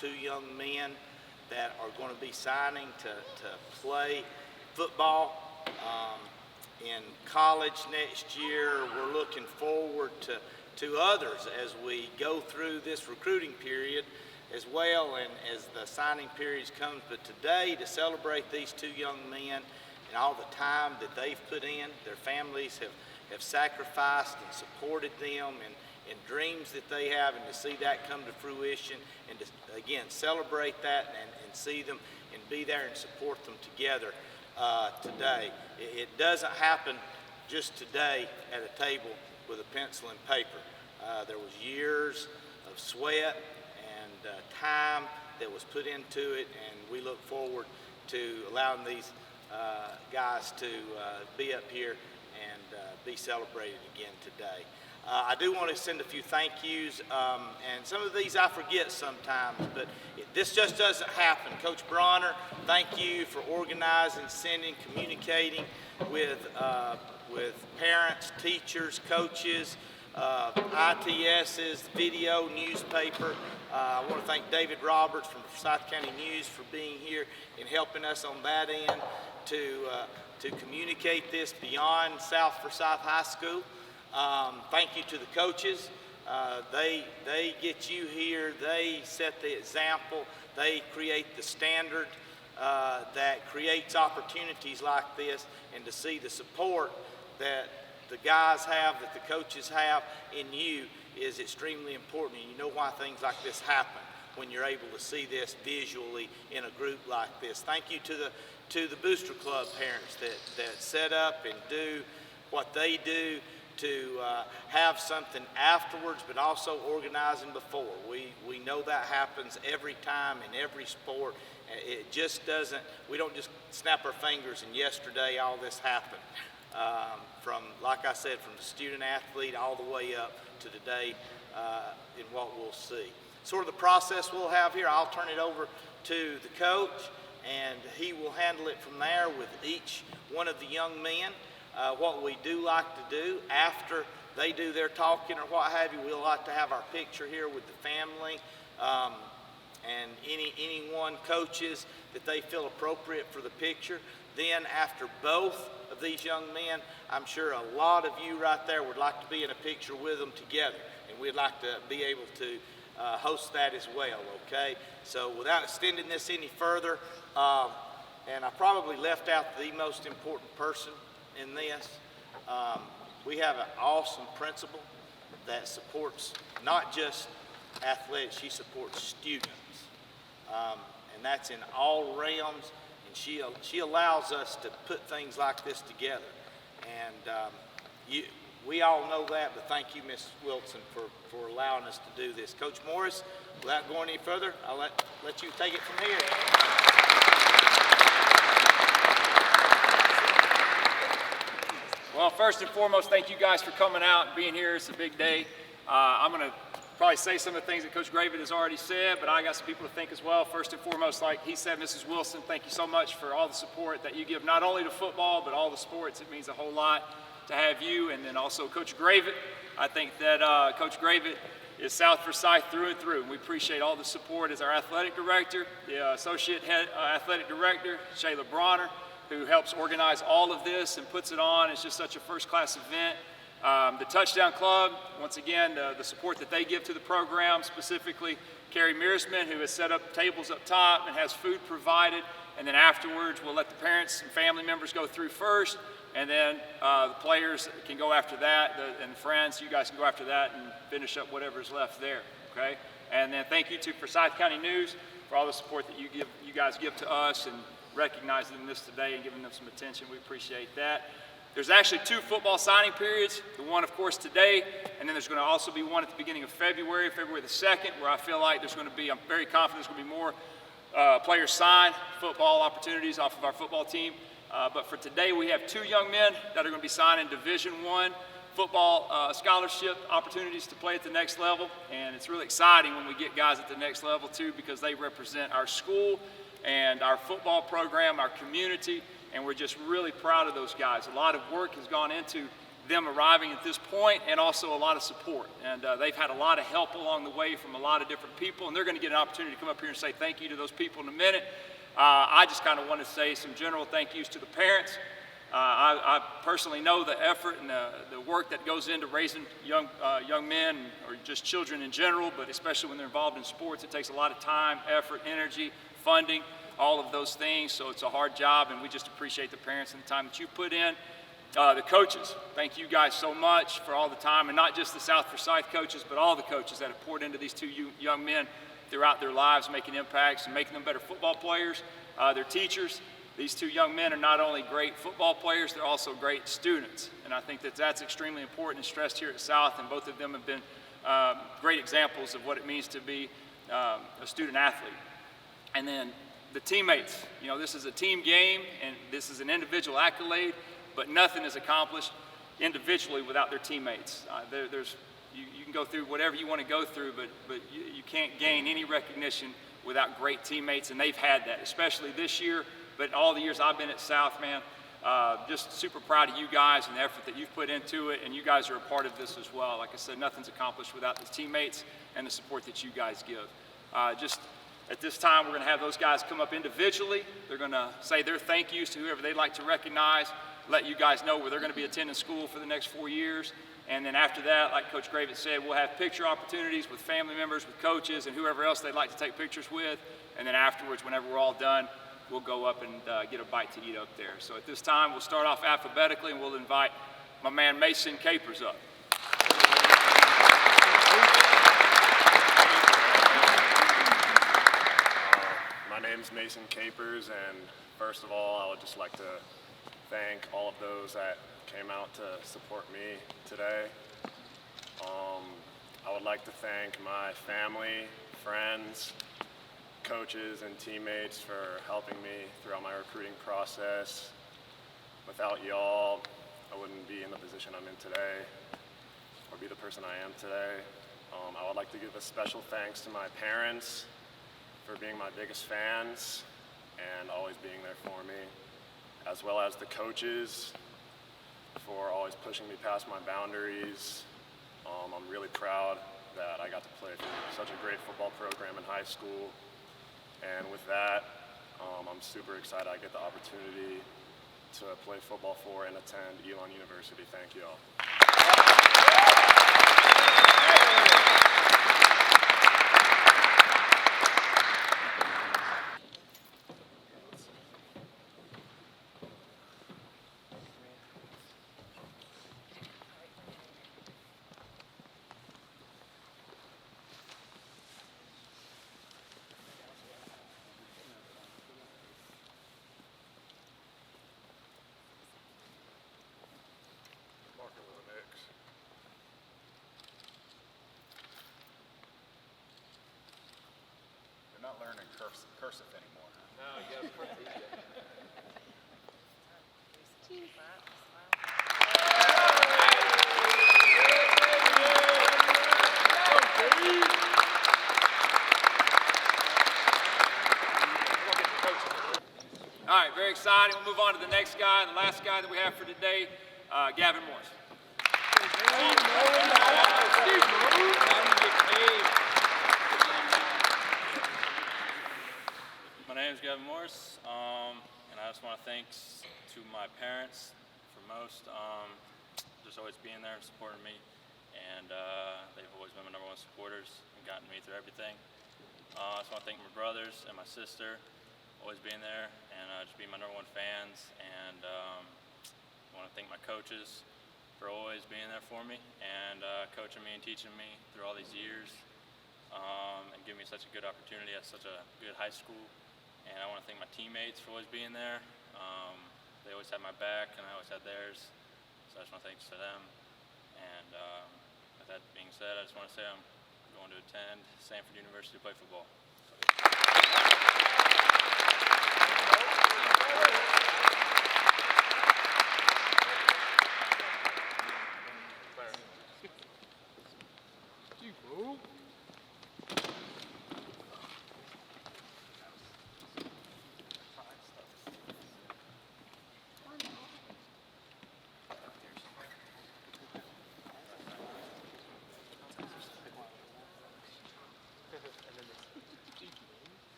2 young men that are going to be signing to play football in college next year. We're looking forward to others as we go through this recruiting period as well, and as the signing periods come. But today, to celebrate these 2 young men and all the time that they've put in, their families have sacrificed and supported them, and dreams that they have, and to see that come to fruition, and to again celebrate that and see them and be there and support them together today. It doesn't happen just today at a table with a pencil and paper. There was years of sweat and time that was put into it, and we look forward to allowing these guys to be up here and be celebrated again today. I do want to send a few thank yous, and some of these I forget sometimes, but this just doesn't happen. Coach Bronner, thank you for organizing, sending, communicating with parents, teachers, coaches, ITSs, video, newspaper. I want to thank David Roberts from Forsyth County News for being here and helping us on that end to communicate this beyond South Forsyth High School. Thank you to the coaches. They get you here. They set the example. They create the standard that creates opportunities like this, and to see the support that the guys have, that the coaches have in you, is extremely important. And you know why things like this happen, when you're able to see this visually in a group like this. Thank you to the Booster Club parents that set up and do what they do to have something afterwards, but also organizing before. We know that happens every time in every sport. It just doesn't, we don't just snap our fingers and yesterday all this happened. From, like I said, from the student athlete all the way up to today in what we'll see. Sort of the process we'll have here, I'll turn it over to the coach, and he will handle it from there with each one of the young men. What we do like to do after they do their talking or what have you, we like to have our picture here with the family, and anyone coaches that they feel appropriate for the picture. Then after both of these young men, I'm sure a lot of you right there would like to be in a picture with them together, and we'd like to be able to host that as well, okay? So without extending this any further, and I probably left out the most important person in this, we have an awesome principal that supports not just athletics, she supports students, and that's in all realms, and she allows us to put things like this together, and we all know that, but thank you, Ms. Wilson, for allowing us to do this. Coach Morris, without going any further, I'll let you take it from here. Well, first and foremost, thank you guys for coming out and being here. It's a big day. I'm going to probably say some of the things that Coach Gravitt has already said, but I got some people to thank as well. First and foremost, like he said, Mrs. Wilson, thank you so much for all the support that you give, not only to football, but all the sports. It means a whole lot to have you. And then also Coach Gravitt. I think that Coach Gravitt is South Forsyth through and through. And we appreciate all the support as our athletic director, the associate head athletic director, Shayla Bronner, who helps organize all of this and puts it on. It's just such a first-class event. The Touchdown Club, once again, the support that they give to the program, specifically Carrie Mearsman, who has set up tables up top and has food provided. And then afterwards, we'll let the parents and family members go through first, and then the players can go after that, and friends, you guys can go after that and finish up whatever's left there, okay? And then thank you to Forsyth County News for all the support that you guys give to us and recognizing this today and giving them some attention. We appreciate that. There's actually 2 football signing periods. The one, of course, today, and then there's going to also be one at the beginning of February the 2nd, where I feel like there's going to be, I'm very confident there's going to be more players sign football opportunities off of our football team. But for today, we have 2 young men that are going to be signing Division I football scholarship opportunities to play at the next level. And it's really exciting when we get guys at the next level, too, because they represent our school and our football program, our community, and we're just really proud of those guys. A lot of work has gone into them arriving at this point, and also a lot of support. And they've had a lot of help along the way from a lot of different people, and they're going to get an opportunity to come up here and say thank you to those people in a minute. I just kind of want to say some general thank yous to the parents. I personally know the effort and the work that goes into raising young men or just children in general, but especially when they're involved in sports, it takes a lot of time, effort, energy, funding, all of those things. So it's a hard job, and we just appreciate the parents and the time that you put in. The coaches, thank you guys so much for all the time, and not just the South Forsyth coaches, but all the coaches that have poured into these two young men throughout their lives, making impacts and making them better football players. Their teachers. These two young men are not only great football players, they're also great students. And I think that that's extremely important and stressed here at South, and both of them have been great examples of what it means to be a student athlete. And then the teammates. You know, this is a team game, and this is an individual accolade, but nothing is accomplished individually without their teammates. You can go through whatever you want to go through, but you can't gain any recognition without great teammates, and they've had that, especially this year. But all the years I've been at South, man, just super proud of you guys and the effort that you've put into it, and you guys are a part of this as well. Like I said, nothing's accomplished without the teammates and the support that you guys give. Just at this time, we're going to have those guys come up individually. They're going to say their thank yous to whoever they'd like to recognize, let you guys know where they're going to be attending school for the next 4 years. And then after that, like Coach Gravett said, we'll have picture opportunities with family members, with coaches, and whoever else they'd like to take pictures with. And then afterwards, whenever we're all done, we'll go up and get a bite to eat up there. So at this time, we'll start off alphabetically, and we'll invite my man Mason Capers up. My name's Mason Capers, and first of all, I would just like to thank all of those that came out to support me today. I would like to thank my family, friends, coaches, and teammates for helping me throughout my recruiting process. Without y'all, I wouldn't be in the position I'm in today or be the person I am today. I would like to give a special thanks to my parents for being my biggest fans and always being there for me, as well as the coaches for always pushing me past my boundaries. I'm really proud that I got to play for such a great football program in high school. And with that, I'm super excited I get the opportunity to play football for and attend Elon University. Thank you all. You're not learning cursive anymore. No, you got to print these. All right, very exciting. We'll move on to the next guy, the last guy that we have for today, Gavin Morris. My name is Gavin Morris, and I just want to thank to my parents for most, just always being there and supporting me, and they've always been my #1 supporters and gotten me through everything. I just want to thank my brothers and my sister, always being there and just being my #1 fans, and I want to thank my coaches for always being there for me and coaching me and teaching me through all these years, and giving me such a good opportunity at such a good high school. And I want to thank my teammates for always being there. They always had my back, and I always had theirs. So I just want to thank to them. And with that being said, I just want to say I'm going to attend Sanford University to play football.